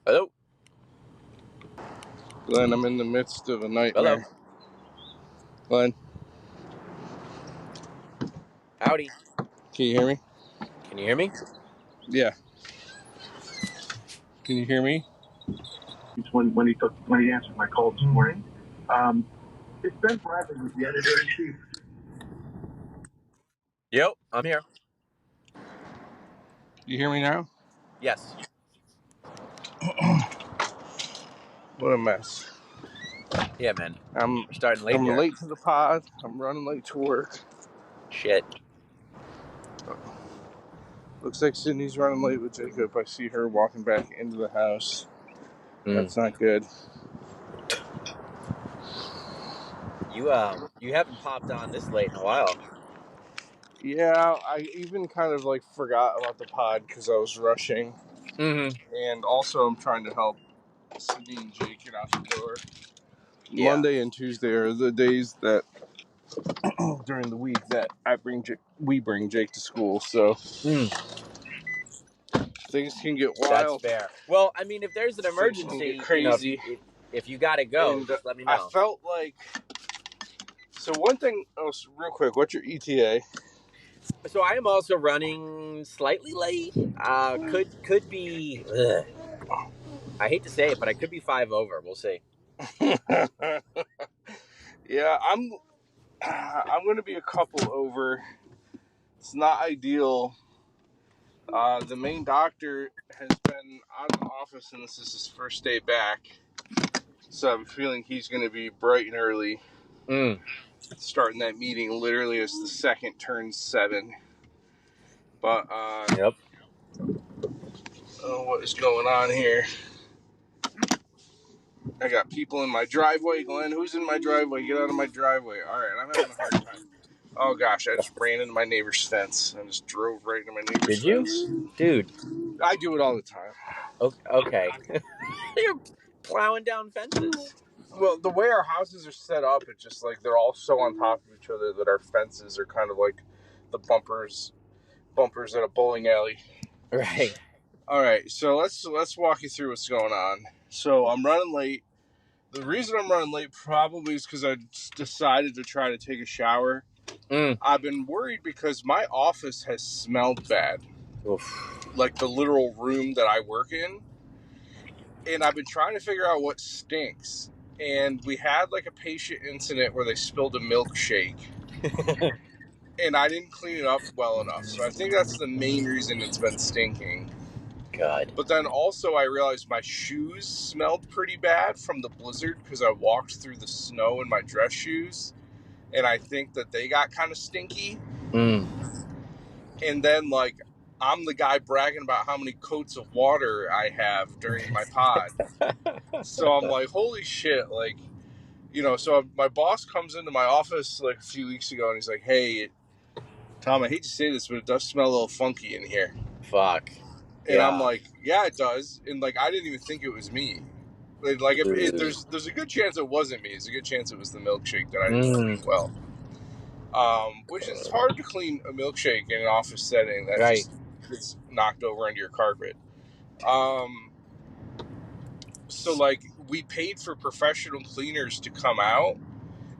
Hello? Glenn, I'm in the midst of a nightmare. Hello? Glenn, Howdy. can you hear me? Can you hear me? Yeah. Can you hear me? When he answered my call this morning. It's Ben Bradley with the editor-in-chief. Yep, I'm here. You hear me now? Yes. What a mess. Yeah, man. I'm We're starting late here. late to the pod. I'm running late to work. Shit. Looks like Sydney's running late with Jacob. I see her walking back into the house. That's not good. You haven't popped on this late in a while. Yeah, I even kind of like forgot about the pod because I was rushing. Mm-hmm. And also I'm trying to help Sydney and Jake get out the door. Yeah. Monday and Tuesday are the days that during the week that we bring Jake to school, so things can get wild. That's fair. Well, I mean, if there's an Things can emergency, get crazy. if you gotta go, And just let me I know. felt like, so one thing, real quick, what's your ETA? So I am also running slightly late. Could be. Ugh. I hate to say it, but I could be 5 over. We'll see. Yeah, I'm going to be a couple over. It's not ideal. The main doctor has been out of the office, and this is his first day back. So I'm feeling he's going to be bright and early. Starting that meeting literally as the second turns 7. But, Yep. what is going on here? I got people in my driveway. Glenn, who's in my driveway? Get out of my driveway. All right, I'm having a hard time. Oh, gosh, I just ran into my neighbor's fence. I just drove right into my neighbor's fence. Did you? Dude. I do it all the time. Okay. You're plowing down fences. Well, the way our houses are set up, it's just like they're all so on top of each other that our fences are kind of like the bumpers at a bowling alley. Right. All right, so let's walk you through what's going on. So I'm running late. The reason I'm running late probably is because I decided to try to take a shower. I've been worried because my office has smelled bad. Oof. Like the literal room that I work in. And I've been trying to figure out what stinks. And we had like a patient incident where they spilled a milkshake. And I didn't clean it up well enough. So I think that's the main reason it's been stinking. God. But then also I realized my shoes smelled pretty bad from the blizzard because I walked through the snow in my dress shoes. And I think that they got kind of stinky. And then, like, I'm the guy bragging about how many coats of water I have during my pod. So I'm like, holy shit, like, you know, so my boss comes into my office like a few weeks ago and he's like, hey, Tom, I hate to say this, but it does smell a little funky in here. Fuck. And I'm like, yeah, it does. And like, I didn't even think it was me. Like, there's a good chance it wasn't me. There's a good chance it was the milkshake that I didn't clean well. Which is hard to clean a milkshake in an office setting that just gets knocked over under your carpet. So like we paid for professional cleaners to come out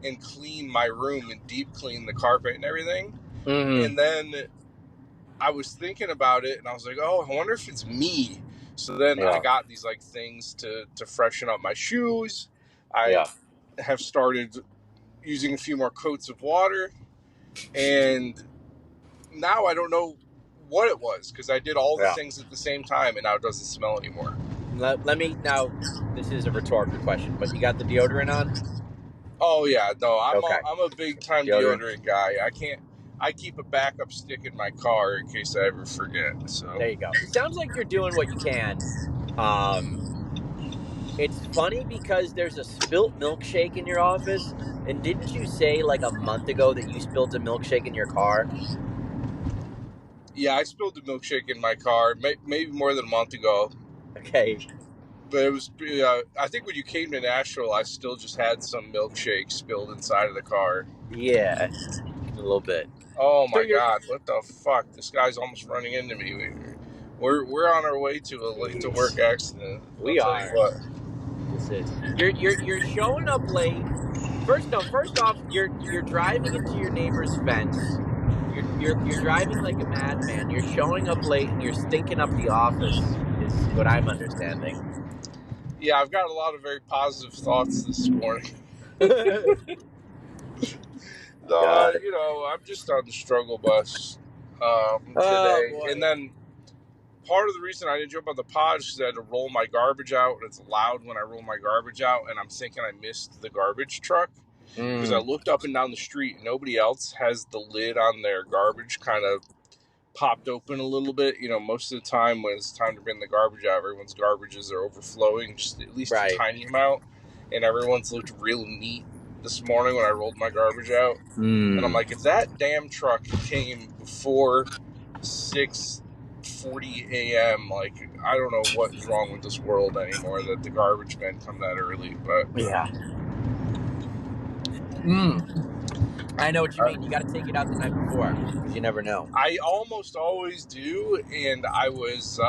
and clean my room and deep clean the carpet and everything. And then I was thinking about it and I was like, oh, I wonder if it's me. So then I got these like things to freshen up my shoes. I have started using a few more coats of water. And now I don't know what it was because I did all the things at the same time and now it doesn't smell anymore. Let me now. This is a rhetorical question, but you got the deodorant on? Oh yeah, no, I'm a big time deodorant guy. I keep a backup stick in my car in case I ever forget. So there you go. It sounds like you're doing what you can. It's funny because there's a spilt milkshake in your office, and didn't you say like a month ago that you spilled a milkshake in your car? Yeah, I spilled a milkshake in my car maybe more than a month ago. Okay. But it was, I think when you came to Nashville, I still just had some milkshake spilled inside of the car. Yeah, a little bit. Oh my God, what the fuck? This guy's almost running into me. We're on our way to a late to work accident. We I'll are. tell you what. This is you're showing up late. First off, you're driving into your neighbor's fence. You're driving like a madman. You're showing up late and you're stinking up the office. Is what I'm understanding. Yeah, I've got a lot of very positive thoughts this morning. I'm just on the struggle bus today. Boy. And then part of the reason I didn't jump on the pod is because I had to roll my garbage out. It's loud when I roll my garbage out, and I'm thinking I missed the garbage truck. Because I looked up and down the street, and nobody else has the lid on their garbage kind of popped open a little bit. Most of the time when it's time to bring the garbage out, everyone's garbages are overflowing, just at least a tiny amount. And everyone's looked real neat this morning when I rolled my garbage out. And I'm like, if that damn truck came before 6:40 a.m., like, I don't know what's wrong with this world anymore that the garbage men come that early. But yeah. I know what you mean. You got to take it out the night before because you never know. I almost always do, and I was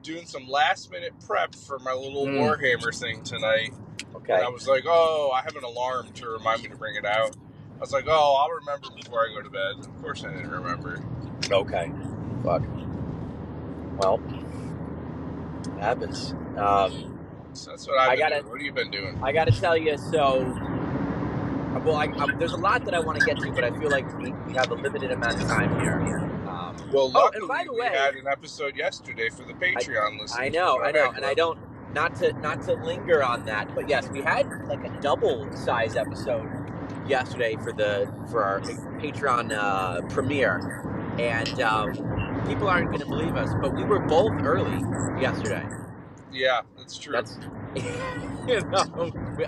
doing some last minute prep for my little Warhammer thing tonight. Okay. And I was like, oh, I have an alarm to remind me to bring it out. I was like, oh, I'll remember before I go to bed. Of course I didn't remember. Okay. Fuck. Well, it happens. So that's what I've been doing. What have you been doing? I got to tell you, there's a lot that I want to get to, but I feel like we have a limited amount of time here. Luckily, and by the way, we had an episode yesterday for the Patreon listeners. I know, and I don't not to linger on that, but yes, we had like a double size episode yesterday for our Patreon premiere, and people aren't going to believe us, but we were both early yesterday. Yeah, that's true.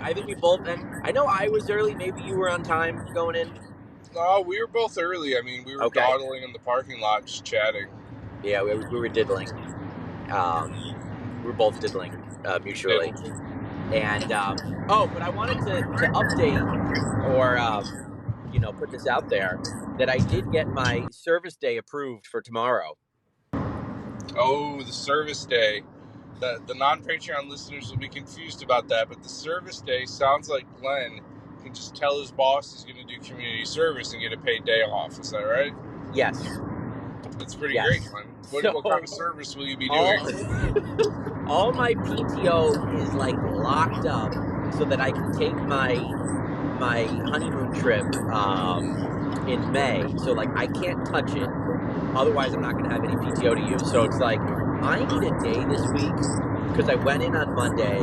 I think we both, and I know I was early. Maybe you were on time going in. No, we were both early. I mean, we were dawdling in the parking lot, just chatting. Yeah, we were diddling. We were both diddling mutually. And but I wanted to update or put this out there that I did get my service day approved for tomorrow. Oh, the service day. The non-Patreon listeners will be confused about that, but the service day sounds like Glenn can just tell his boss he's going to do community service and get a paid day off. Is that right? Yes. That's pretty great, Glenn. What kind of service will you be doing? All my PTO is like locked up so that I can take my honeymoon trip in May. So like I can't touch it. Otherwise, I'm not going to have any PTO to use. So it's like I need a day this week because I went in on Monday,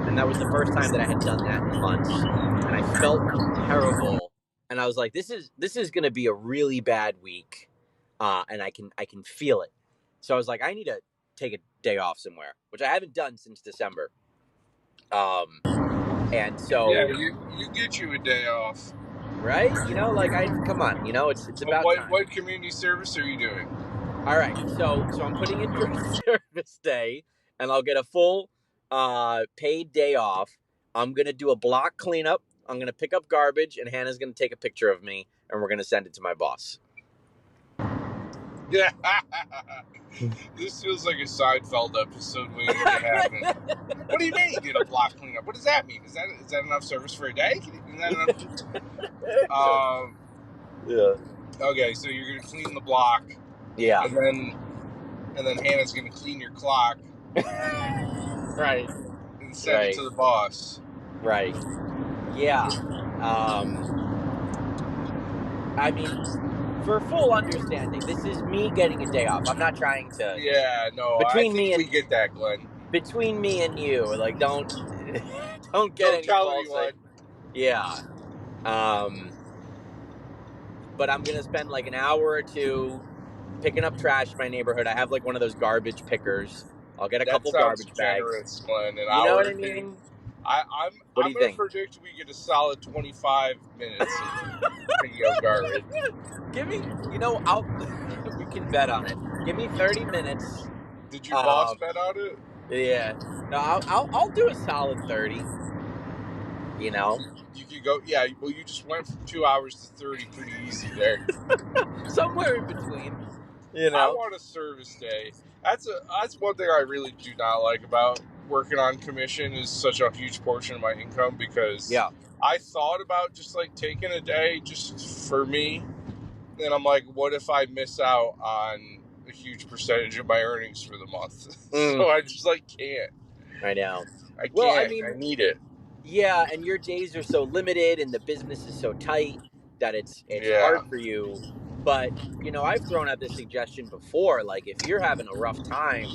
and that was the first time that I had done that in months, and I felt terrible. And I was like, "This is going to be a really bad week," and I can feel it. So I was like, "I need to take a day off somewhere," which I haven't done since December. And so you get you a day off, right? Come on, it's about time. What community service are you doing? All right, so I'm putting in for service day, and I'll get a full paid day off. I'm gonna do a block cleanup. I'm gonna pick up garbage, and Hannah's gonna take a picture of me, and we're gonna send it to my boss. Yeah, this feels like a Seinfeld episode waiting to happen. What do you mean you get a block cleanup? What does that mean? Is that enough service for a day? Is that enough? Yeah. Okay, so you're gonna clean the block. Yeah. And then Hannah's gonna clean your clock. Right. And send it to the boss. Right. Yeah. I mean, for full understanding, this is me getting a day off. I'm not trying to. Yeah, no. We get that, Glenn. Between me and you, like, don't get any tell anyone. Yeah. But I'm gonna spend like an hour or two picking up trash in my neighborhood. I have like one of those garbage pickers. I'll get a couple garbage bags. Glenn, you know what I mean? I'm gonna predict we get a solid 25 minutes of picking up garbage. Give me, we can bet on it. Give me 30 minutes. Did your boss bet on it? Yeah. No, I'll do a solid 30. You could go. Yeah. Well, you just went from 2 hours to 30 pretty easy there. Somewhere in between. You I know? want a service day. That's one thing I really do not like about working on commission is such a huge portion of my income, because Yeah. I thought about just like taking a day just for me, and I'm like, what if I miss out on a huge percentage of my earnings for the month? So I just like can't. I know. I Well, I can't. mean, I need it. yeah, and your days are so limited and the business is so tight that it's Yeah. hard for you. But, I've thrown out this suggestion before, like if you're having a rough time,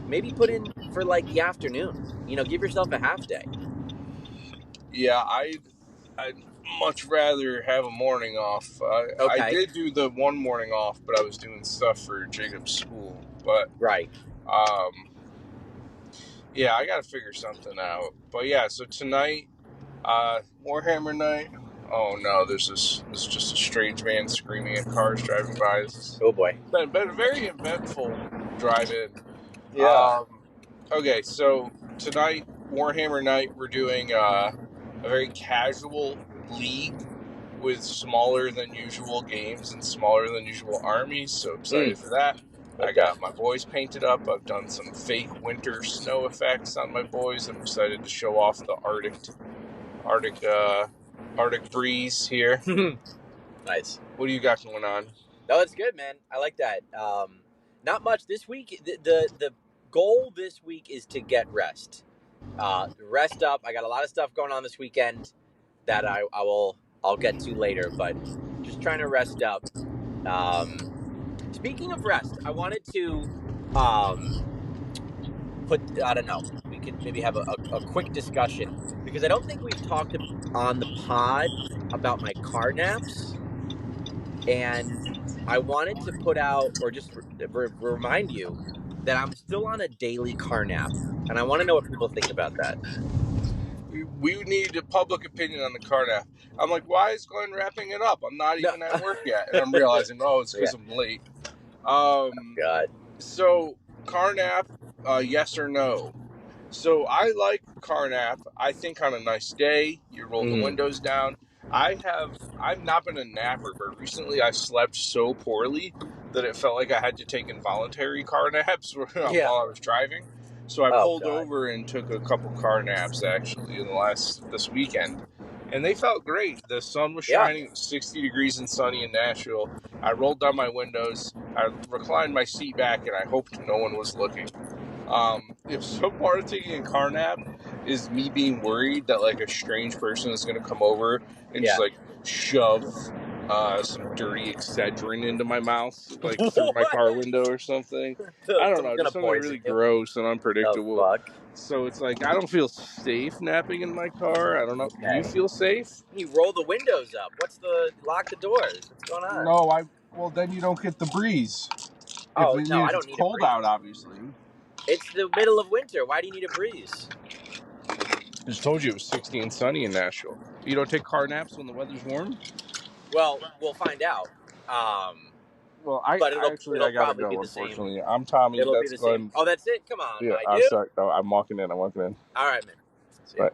maybe put in for like the afternoon. Give yourself a half day. Yeah, I'd much rather have a morning off. I Okay. did do the one morning off, but I was doing stuff for Jacob's school. But Right. yeah, I got to figure something out. But yeah, so tonight, Warhammer night. Oh no, this is just a strange man screaming at cars driving by. This has Oh boy. been a very eventful drive-in. Yeah. Okay, so tonight, Warhammer night, we're doing a very casual league with smaller than usual games and smaller than usual armies. So excited for that. I Okay. got my boys painted up. I've done some fake winter snow effects on my boys. I'm excited to show off the Arctic breeze here. Nice. What do you got going on? No, that's good, man. I like that. Not much this week. The goal this week is to get rest. Rest up. I got a lot of stuff going on this weekend that I'll get to later, but just trying to rest up. Speaking of rest, I wanted to I don't know, we could maybe have a quick discussion because I don't think we've talked on the pod about my car naps, and I wanted to put out or just remind you that I'm still on a daily car nap, and I want to know what people think about that. We need a public opinion on the car nap. I'm like, why is Glenn wrapping it up? I'm not No. even at work yet. And I'm realizing, oh, it's because I'm late. God. So, car nap, yes or no? So, I like car nap. I think on a nice day, you roll the windows down. I've not been a napper, but recently I slept so poorly that it felt like I had to take involuntary car naps while I was driving. So I pulled over and took a couple car naps actually this weekend, and they felt great. The sun was shining. It was 60 degrees and sunny in Nashville. I rolled down my windows. I reclined my seat back, and I hoped no one was looking. If some part of taking a car nap is me being worried that like a strange person is going to come over and just like shove some dirty Excedrin into my mouth, like through my car window or something. I don't know, just something really gross and unpredictable. So it's like I don't feel safe napping in my car. I don't know. Do you feel safe? You roll the windows up. Lock the doors? What's going on? No, well then you don't get the breeze. Oh, If no, I don't it's need cold out, obviously. It's the middle of winter. Why do you need a breeze? I just told you it was 60 and sunny in Nashville. You don't take car naps when the weather's warm? Well, we'll find out. Well, but I gotta probably be go. the same. Unfortunately, I'm Tommy. It'll be That's the Glenn. same. Oh, that's it. Come on, Yeah, my I'm dude. sorry. No, I'm walking in. All right, man. See ya. Bye.